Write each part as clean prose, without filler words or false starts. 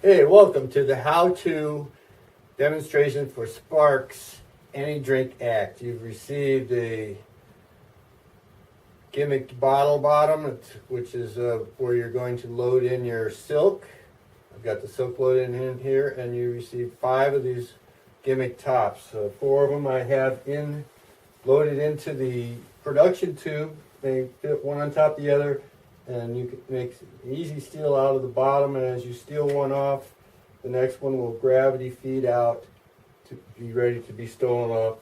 Hey, welcome to the how-to demonstration for Sparks Any Drink Act. You've received a gimmick bottle bottom, which is where you're going to load in your silk. I've got the silk loaded in here, and you received 5 of these gimmick tops. 4 of them I have loaded into the production tube. They fit one on top of the other, and you can make easy steal out of the bottom, and as you steal one off, the next one will gravity feed out to be ready to be stolen off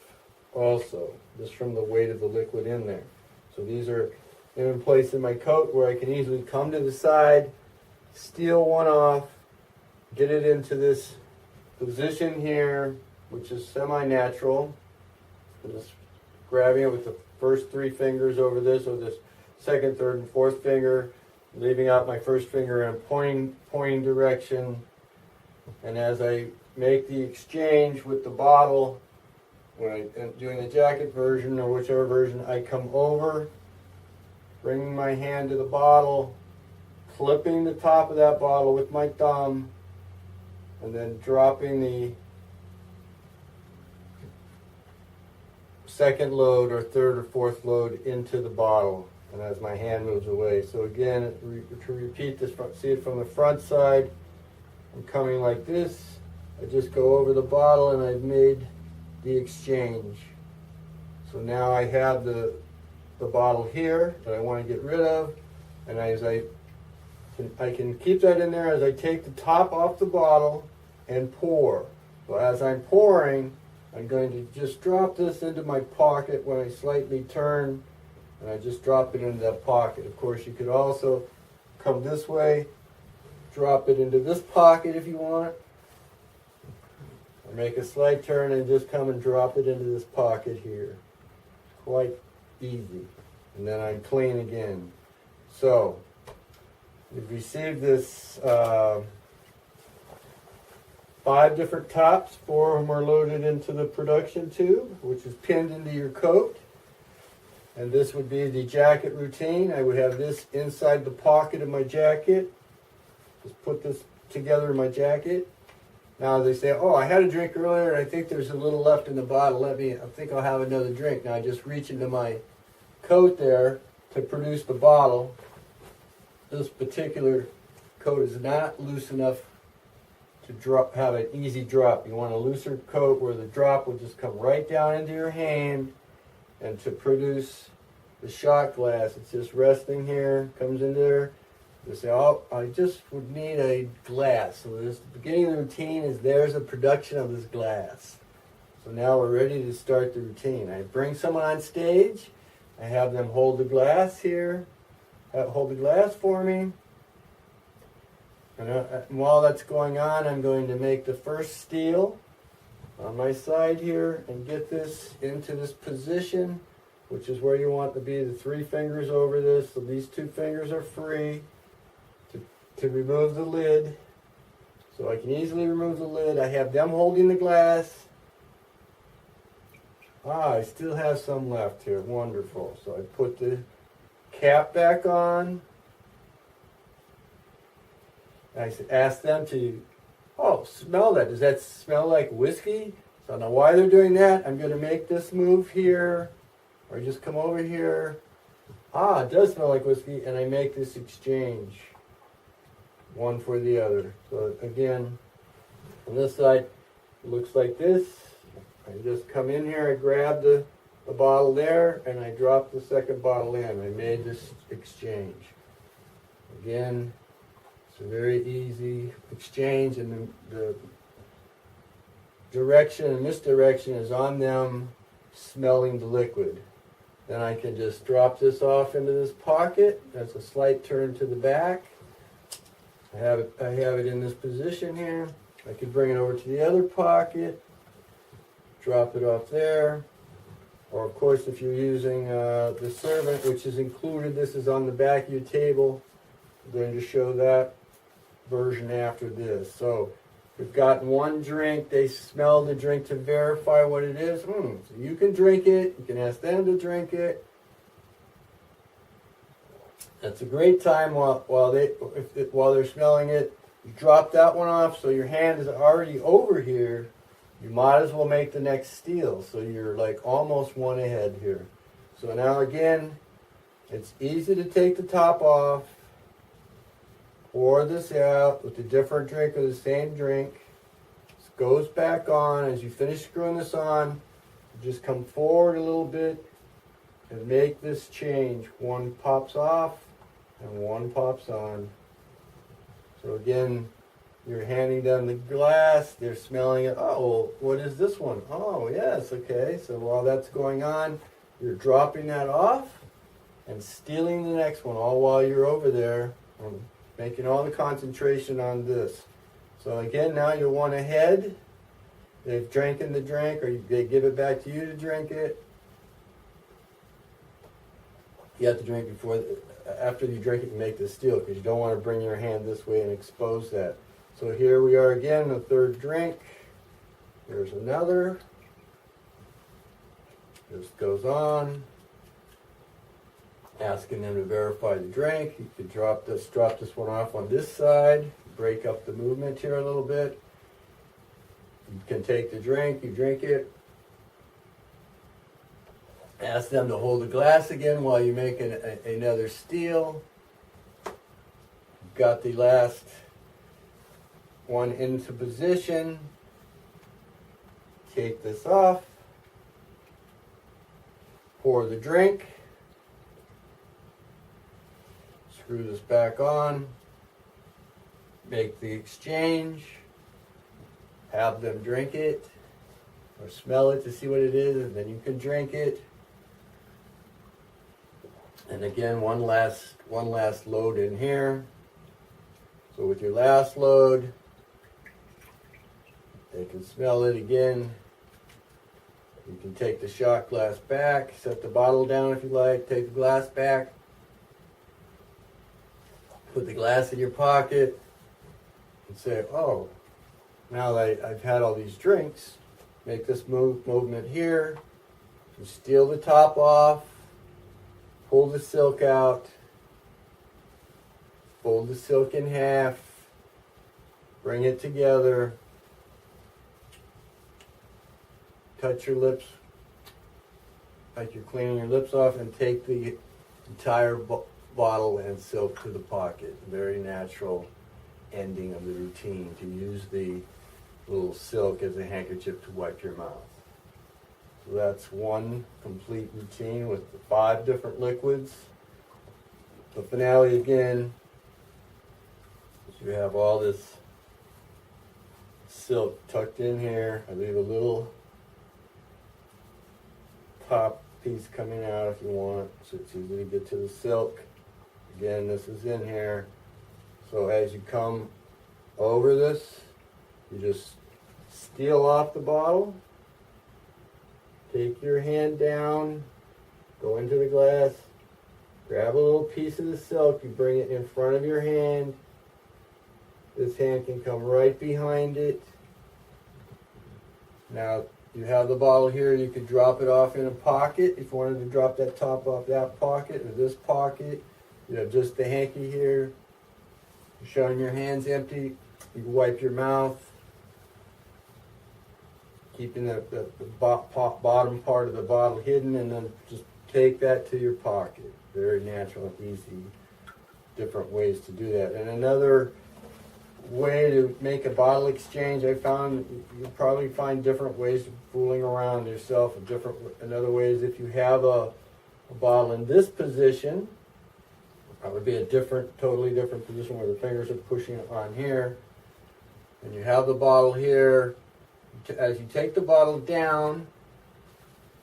also, just from the weight of the liquid in there. So these are in place in my coat where I can easily come to the side, steal one off, get it into this position here, which is semi-natural. I'm just grabbing it with the first 3 fingers over this, or this second, third, and fourth finger, leaving out my first finger in a pointing direction. And as I make the exchange with the bottle, when I'm doing the jacket version or whichever version, I come over, bringing my hand to the bottle, clipping the top of that bottle with my thumb, and then dropping the second load or third or fourth load into the bottle, and as my hand moves away. So again, to repeat this, see it from the front side, I'm coming like this, I just go over the bottle and I've made the exchange. So now I have the bottle here that I want to get rid of, and I can keep that in there as I take the top off the bottle and pour. So as I'm pouring, I'm going to just drop this into my pocket when I slightly turn, and I just drop it into that pocket. Of course, you could also come this way, drop it into this pocket if you want, or make a slight turn and just come and drop it into this pocket here. Quite easy. And then I'm clean again. So, we've received this 5 different tops. 4 of them are loaded into the production tube, which is pinned into your coat. And this would be the jacket routine. I would have this inside the pocket of my jacket. Just put this together in my jacket. Now they say, oh, I had a drink earlier and I think there's a little left in the bottle. I think I'll have another drink. Now I just reach into my coat there to produce the bottle. This particular coat is not loose enough to have an easy drop. You want a looser coat where the drop will just come right down into your hand, and to produce the shot glass, it's just resting here, comes in there. You say, oh, I just would need a glass. So this, the beginning of the routine is there's a production of this glass. So now we're ready to start the routine. I bring someone on stage. I have them hold the glass here, hold the glass for me. And while that's going on, I'm going to make the first steal on my side here and get this into this position, which is where you want to be, the 3 fingers over this. So these 2 fingers are free to remove the lid. So I can easily remove the lid. I have them holding the glass. I still have some left here. Wonderful. So I put the cap back on. I ask them to, oh, smell that. Does that smell like whiskey? So now while they're doing that, I'm going to make this move here, or just come over here. It does smell like whiskey, and I make this exchange, one for the other. So again, on this side, it looks like this. I just come in here, I grab the bottle there, and I drop the second bottle in. I made this exchange. Again, it's a very easy exchange, and the direction and misdirection is on them smelling the liquid. Then I can just drop this off into this pocket. That's a slight turn to the back. I have it in this position here. I can bring it over to the other pocket, drop it off there. Or of course, if you're using the servant, which is included, this is on the back of your table. I'm going to show that version after this. So we've gotten one drink. They smell the drink to verify what it is. So you can drink it. You can ask them to drink it. That's a great time while they're smelling it You drop that one off, so your hand is already over here. You might as well make the next steal, so you're like almost one ahead here. So now again, it's easy to take the top off, pour this out with a different drink or the same drink. This goes back on. As you finish screwing this on, you just come forward a little bit and make this change. One pops off and one pops on. So again, you're handing them the glass, they're smelling it. Oh, what is this one? Oh, yes, okay. So while that's going on, you're dropping that off and stealing the next one, all while you're over there, making all the concentration on this. So again, now you're one ahead. They've drinking the drink, or they give it back to you to drink it. You have to drink before, after you drink it, you make the steal, because you don't want to bring your hand this way and expose that. So here we are again, the third drink. There's another. This goes on. Asking them to verify the drink. You could drop this one off on this side. Break up the movement here a little bit. You can take the drink, you drink it. Ask them to hold the glass again while you make another steal. You've got the last one into position. Take this off. Pour the drink. Screw this back on. Make the exchange. Have them drink it or smell it to see what it is, and then you can drink it. And again, one last load in here. So with your last load, they can smell it again. You can take the shot glass back, set the bottle down if you like, take the glass back, put the glass in your pocket, and say, oh, now that I've had all these drinks, make this movement here. You steal the top off, pull the silk out, fold the silk in half, bring it together, touch your lips like you're cleaning your lips off, and take the entire bottle and silk to the pocket. Very natural ending of the routine to use the little silk as a handkerchief to wipe your mouth. So that's one complete routine with the 5 different liquids. The finale again is you have all this silk tucked in here. I leave a little top piece coming out if you want, so it's easy to get to the silk. Again, this is in here. So as you come over this, you just steal off the bottle, take your hand down, go into the glass, grab a little piece of the silk, you bring it in front of your hand. This hand can come right behind it. Now you have the bottle here, you could drop it off in a pocket if you wanted to drop that top off that pocket or this pocket. You have just the hanky here. You're showing your hands empty. You can wipe your mouth, keeping the bottom part of the bottle hidden, and then just take that to your pocket. Very natural and easy. Different ways to do that. And another way to make a bottle exchange, I found you'll probably find different ways of fooling around yourself. Another way is if you have a bottle in this position, that would be a totally different position where the fingers are pushing it on here. And you have the bottle here. As you take the bottle down,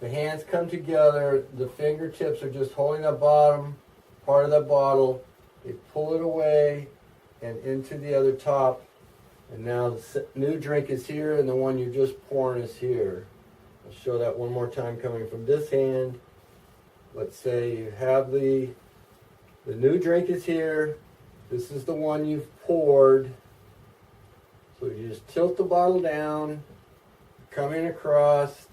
the hands come together, the fingertips are just holding the bottom part of the bottle. They pull it away and into the other top. And now the new drink is here and the one you're just pouring is here. I'll show that one more time coming from this hand. Let's say you have the new drink is here. This is the one you've poured. So you just tilt the bottle down, coming across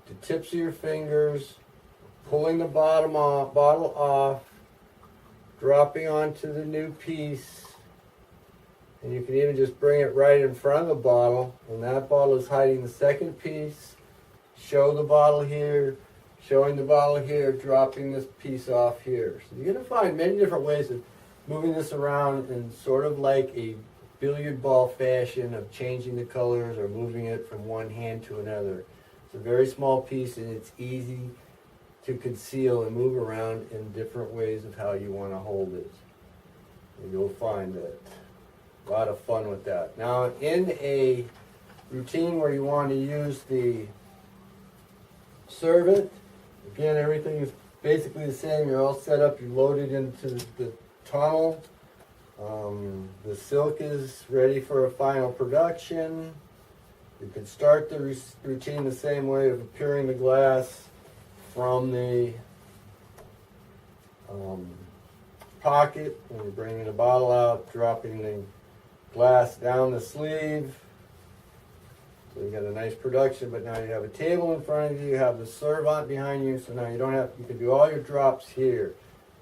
the tips of your fingers, pulling the bottle off, dropping onto the new piece, And you can even just bring it right in front of the bottle, and that bottle is hiding the second piece. Show the bottle here, showing the bottle here, dropping this piece off here. So you're going to find many different ways of moving this around in sort of like a billiard ball fashion of changing the colors or moving it from one hand to another. It's a very small piece and it's easy to conceal and move around in different ways of how you want to hold it. And you'll find that a lot of fun with that. Now, in a routine where you want to use the servant, again, everything is basically the same. You're all set up. You're loaded into the tunnel. The silk is ready for a final production. You can start the routine the same way of appearing the glass from the pocket when you're bringing the bottle out, dropping the glass down the sleeve. So you got a nice production, but now you have a table in front of you, you have the servant behind you, so now you don't have, you can do all your drops here.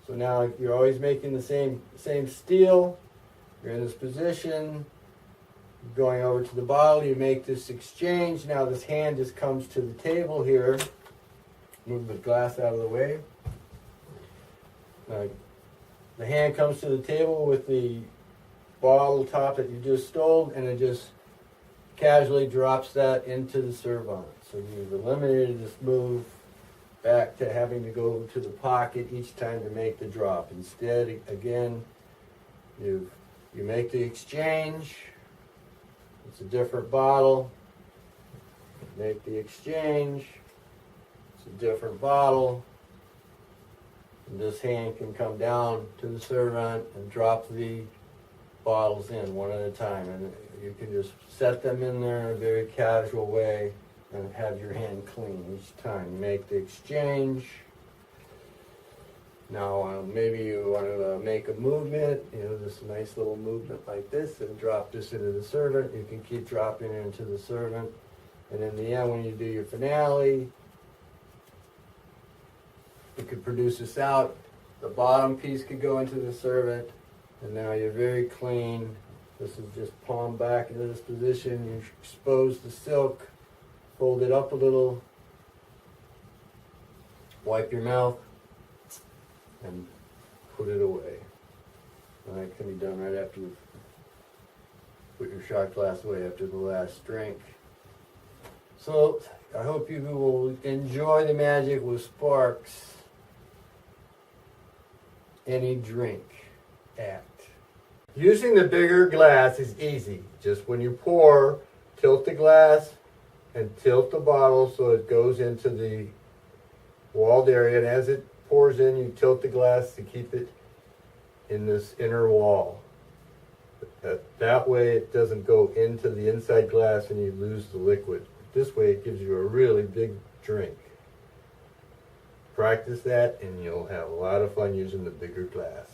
So now you're always making the same steal. You're in this position, going over to the bottle, you make this exchange. Now this hand just comes to the table here. Move the glass out of the way. The hand comes to the table with the bottle top that you just stole, and it just casually drops that into the servant. So you've eliminated this move back to having to go to the pocket each time to make the drop. Instead, again, you make the exchange. It's a different bottle. Make the exchange. It's a different bottle. And this hand can come down to the servant and drop the bottles in one at a time. And you can just set them in there in a very casual way and have your hand clean each time. You make the exchange. Now maybe you want to make a movement, this nice little movement like this, and drop this into the servant. You can keep dropping it into the servant. And in the end, when you do your finale, you could produce this out. The bottom piece could go into the servant, and now you're very clean. This is just palm back into this position. You expose the silk, fold it up a little, wipe your mouth, and put it away. And that can be done right after you put your shot glass away after the last drink. So I hope you will enjoy the magic with Sparks. Any drink act. Using the bigger glass is easy. Just when you pour, tilt the glass and tilt the bottle so it goes into the walled area. And as it pours in, you tilt the glass to keep it in this inner wall. That way it doesn't go into the inside glass and you lose the liquid. This way it gives you a really big drink. Practice that and you'll have a lot of fun using the bigger glass.